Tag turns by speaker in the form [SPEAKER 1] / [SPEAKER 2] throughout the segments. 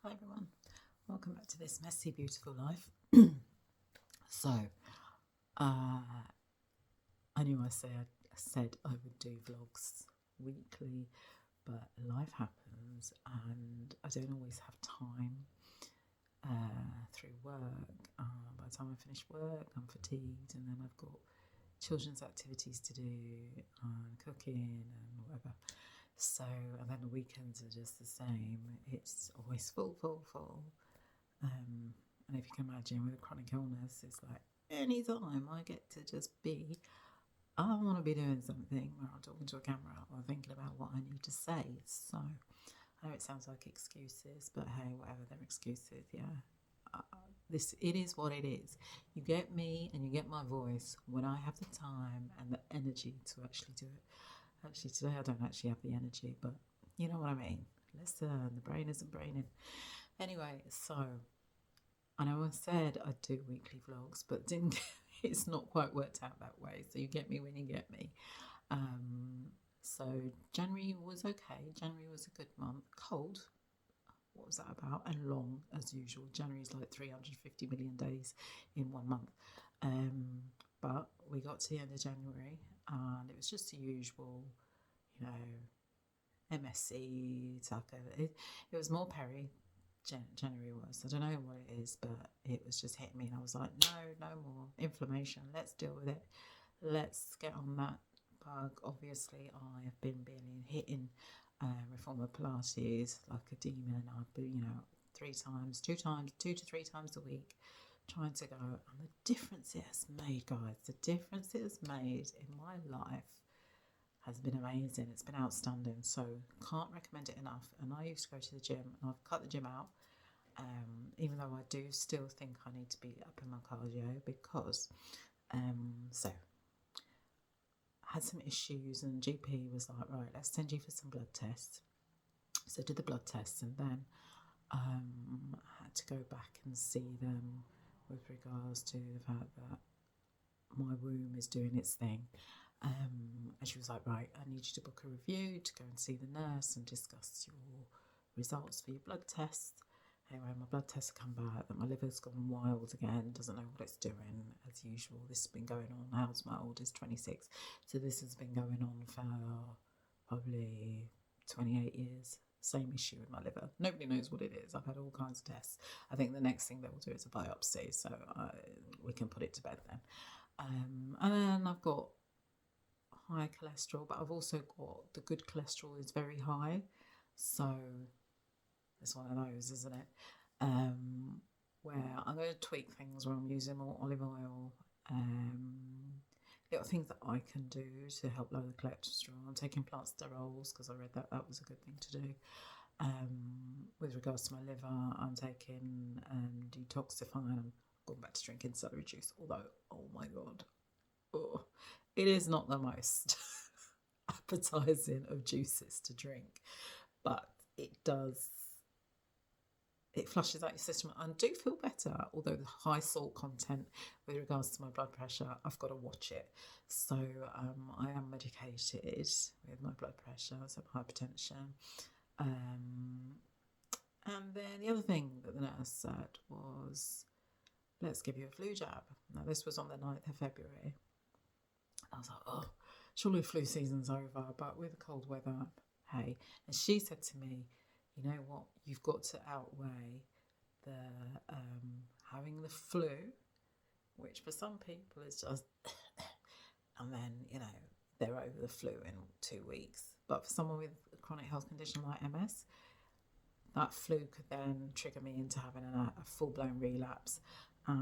[SPEAKER 1] Hi everyone, welcome back to this messy, beautiful life. So, I knew I said I would do vlogs weekly, but life happens and I don't always have time through work. By the time I finish work, I'm fatigued, and then I've got children's activities to do, cooking and whatever. So, and then the weekends are just the same. It's always full. And if you can imagine, with a chronic illness, it's like any time I get to just be, I want to be doing something where I'm talking to a camera or thinking about what I need to say. So I know it sounds like excuses, but hey, whatever, they're excuses. Yeah, it is what it is. You get me and you get my voice when I have the time and the energy to actually do it. Actually, today I don't actually have the energy, but you know what I mean. Listen, the brain isn't braining. Anyway, so I know I said I'd do weekly vlogs, but didn't. It's not quite worked out that way. So you get me when you get me. So January was okay. January was a good month. Cold. What was that about? And long as usual. January's like 350 million days in 1 month. But we got to the end of January and it was just the usual, you know, MSC, taco. It was more Perry. January was. I don't know what it is, but it was just hitting me, and I was like, no more inflammation. Let's deal with it. Let's get on that bug. Obviously, I have been hitting reformer Pilates like a demon. I've been, 2 to 3 times a week, trying to go. And the difference it has made, guys, the difference it has made in my life has been amazing. It's been outstanding. So can't recommend it enough. And I used to go to the gym, and I've cut the gym out. Even though I do still think I need to be up in my cardio, because so I had some issues, and GP was like, right, let's send you for some blood tests. So I did the blood tests, and then I had to go back and see them with regards to the fact that my womb is doing its thing. And she was like, right, I need you to book a review to go and see the nurse and discuss your results for your blood tests. Anyway, my blood tests come back that my liver's gone wild again, doesn't know what it's doing as usual. This has been going on. How's my oldest? 26. So this has been going on for probably 28 years. Same issue with my liver. Nobody knows what it is. I've had all kinds of tests. I think the next thing they will do is a biopsy, so we can put it to bed then. And then I've got high cholesterol, but I've also got the good cholesterol is very high. So it's one of those, isn't it? Where I'm going to tweak things where I'm using more olive oil. Little things that I can do to help lower the cholesterol. I'm taking plant sterols because I read that was a good thing to do. With regards to my liver, I'm taking detoxifying. I'm going back to drinking celery juice, although, oh my God, it is not the most appetizing of juices to drink, but it flushes out your system. I do feel better, although the high salt content with regards to my blood pressure, I've got to watch it. So I am medicated with my blood pressure, so hypertension. And then the other thing that the nurse said was, let's give you a flu jab. Now, this was on the 9th of February. I was like, oh, surely flu season's over, but with the cold weather, hey. And she said to me, you know what, you've got to outweigh the having the flu, which for some people is just, and then, they're over the flu in 2 weeks. But for someone with a chronic health condition like MS, that flu could then trigger me into having a full-blown relapse.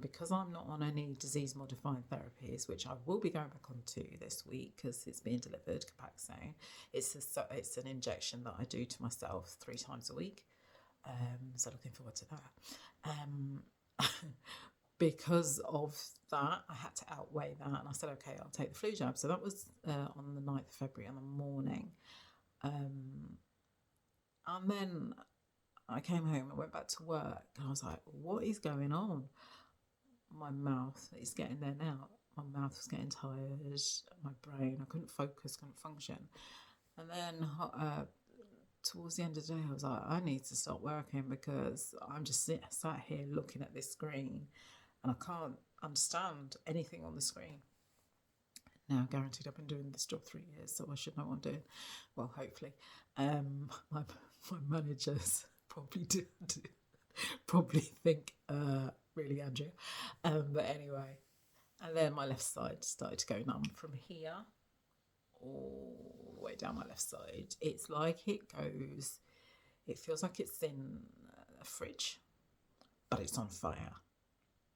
[SPEAKER 1] Because I'm not on any disease-modifying therapies, which I will be going back onto this week because it's being delivered, Copaxone. It's an injection that I do to myself 3 times a week. So looking forward to that. Because of that, I had to outweigh that, and I said, okay, I'll take the flu jab. So that was on the 9th of February in the morning. And then I came home and went back to work, and I was like, what is going on? My mouth is getting there now. My mouth was getting tired, my brain, I couldn't focus, couldn't function. And then towards the end of the day, I was like, I need to stop working because I'm just sat here looking at this screen and I can't understand anything on the screen. Now, guaranteed, I've been doing this job 3 years, so I should know what I'm doing. Well, hopefully. My managers probably think, really, Andrea. But anyway, and then my left side started to go numb from here all the way down my left side. It's like it feels like it's in a fridge, but it's on fire.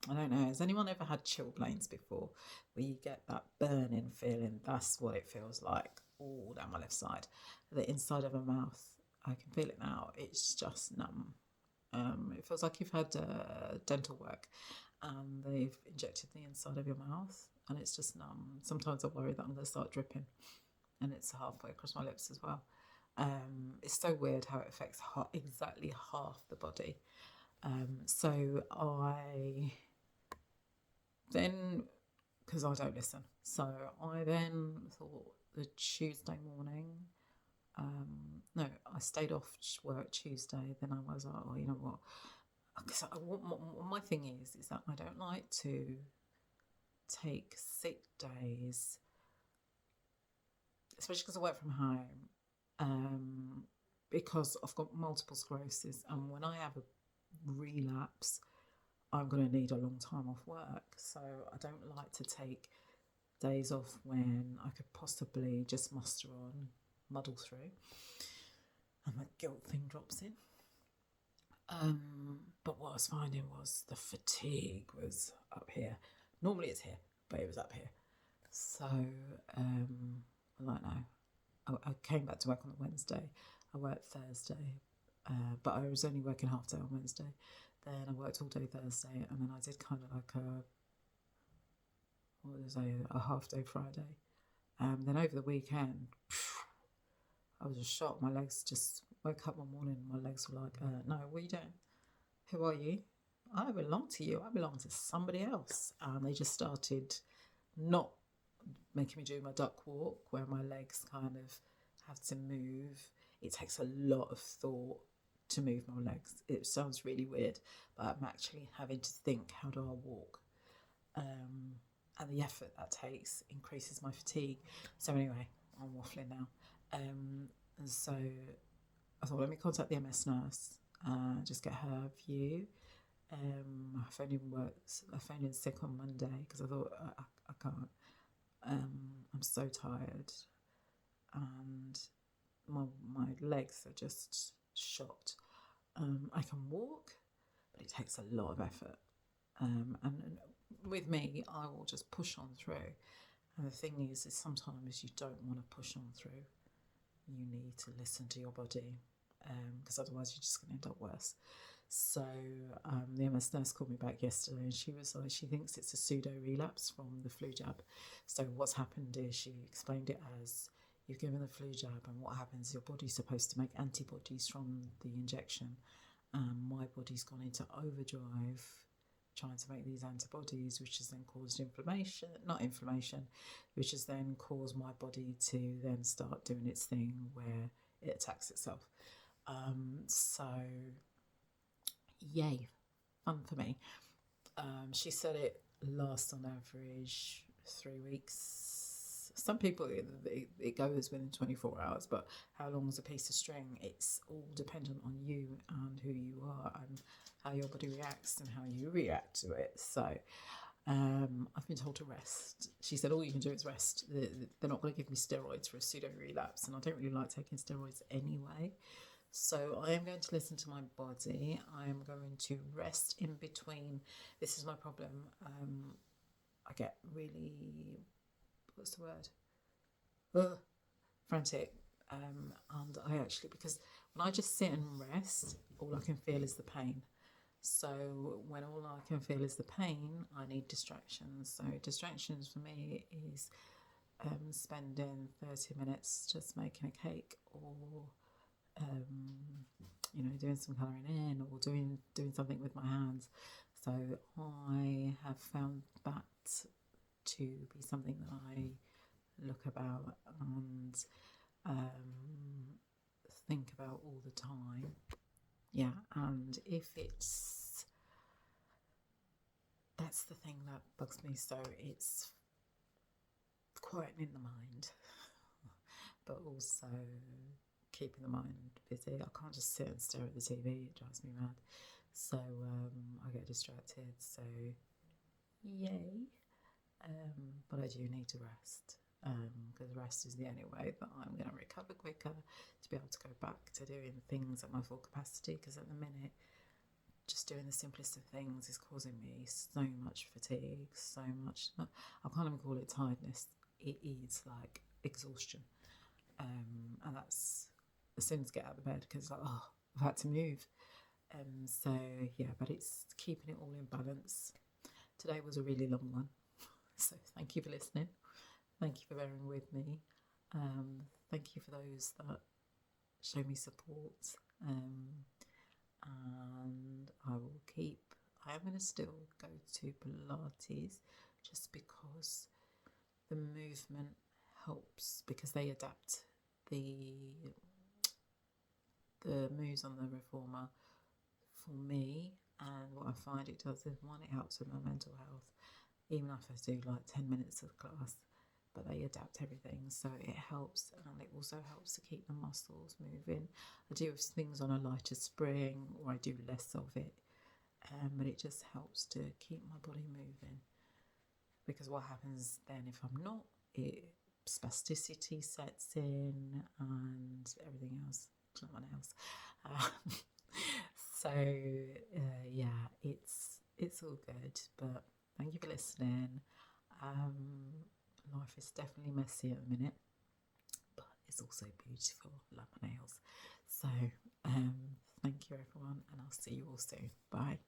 [SPEAKER 1] I don't know, has anyone ever had chilblains before, where you get that burning feeling? That's what it feels like all down my left side. The inside of my mouth, I can feel it now, it's just numb. It feels like you've had dental work and they've injected the inside of your mouth and it's just numb. Sometimes I worry that I'm going to start dripping, and it's halfway across my lips as well. It's so weird how it affects exactly half the body. So I then, because I don't listen, so I then thought the Tuesday morning, no, I stayed off work Tuesday. Then I was like, oh, you know what? Because my thing is that I don't like to take sick days, especially because I work from home, because I've got multiple sclerosis, and when I have a relapse, I'm going to need a long time off work. So I don't like to take days off when I could possibly just muddle through, and the guilt thing drops in. But what I was finding was the fatigue was up here. Normally it's here, but it was up here. So like now, I came back to work on the Wednesday. I worked Thursday, but I was only working half day on Wednesday. Then I worked all day Thursday, and then I did kind of like a half day Friday. Then over the weekend, I was just shocked. My legs just woke up one morning and my legs were like, no, what are you doing? Who are you? I don't belong to you. I belong to somebody else. And they just started not making me do my duck walk, where my legs kind of have to move. It takes a lot of thought to move my legs. It sounds really weird, but I'm actually having to think, how do I walk? And the effort that takes increases my fatigue. So anyway, I'm waffling now. And so I thought, let me contact the MS nurse, just get her view. I phoned in sick on Monday because I thought, I can't. I'm so tired, and my legs are just shot. I can walk, but it takes a lot of effort. And with me, I will just push on through. And the thing is sometimes you don't want to push on through. You need to listen to your body, because otherwise you're just going to end up worse. So the MS nurse called me back yesterday, and she was like, she thinks it's a pseudo relapse from the flu jab. So what's happened is, she explained it as, you've given the flu jab, and what happens, your body's supposed to make antibodies from the injection. My body's gone into overdrive trying to make these antibodies, which has then caused which has then caused my body to then start doing its thing where it attacks itself. So yay, fun for me. She said it lasts on average 3 weeks. Some people, it goes within 24 hours, but how long is a piece of string? It's all dependent on you and who you are and how your body reacts and how you react to it. So I've been told to rest. She said, all you can do is rest. They're not going to give me steroids for a pseudo relapse, and I don't really like taking steroids anyway. So I am going to listen to my body. I am going to rest in between. This is my problem. I get really, what's the word? Frantic. And I actually, because when I just sit and rest, all I can feel is the pain. So when all I can feel is the pain, I need distractions. So distractions for me is spending 30 minutes just making a cake, or doing some colouring in, or doing something with my hands. So I have found that to be something that I look about, and think about all the time. Yeah, and if that's the thing that bugs me. So it's quietening the mind, but also keeping the mind busy. I can't just sit and stare at the TV, it drives me mad. So I get distracted, so yay. But I do need to rest, because rest is the only way that I'm going to recover quicker, to be able to go back to doing things at my full capacity, because at the minute just doing the simplest of things is causing me so much fatigue, so much, I can't even call it tiredness, it is like exhaustion. And that's as soon as I get out of bed, because it's like, oh, I've had to move. So yeah, but it's keeping it all in balance. Today was a really long one, so thank you for listening. Thank you for bearing with me. Thank you for those that show me support. And I am going to still go to Pilates, just because the movement helps, because they adapt the moves on the reformer for me. And what I find it does is, one, it helps with my mental health, even if I do like 10 minutes of class, but they adapt everything, so it helps. And it also helps to keep the muscles moving. I do things on a lighter spring, or I do less of it, but it just helps to keep my body moving, because what happens then if I'm not, spasticity sets in and everything else, someone else. So yeah, it's all good. But thank you for listening. Life is definitely messy at the minute, but it's also beautiful. Love my nails. So thank you everyone, and I'll see you all soon. Bye.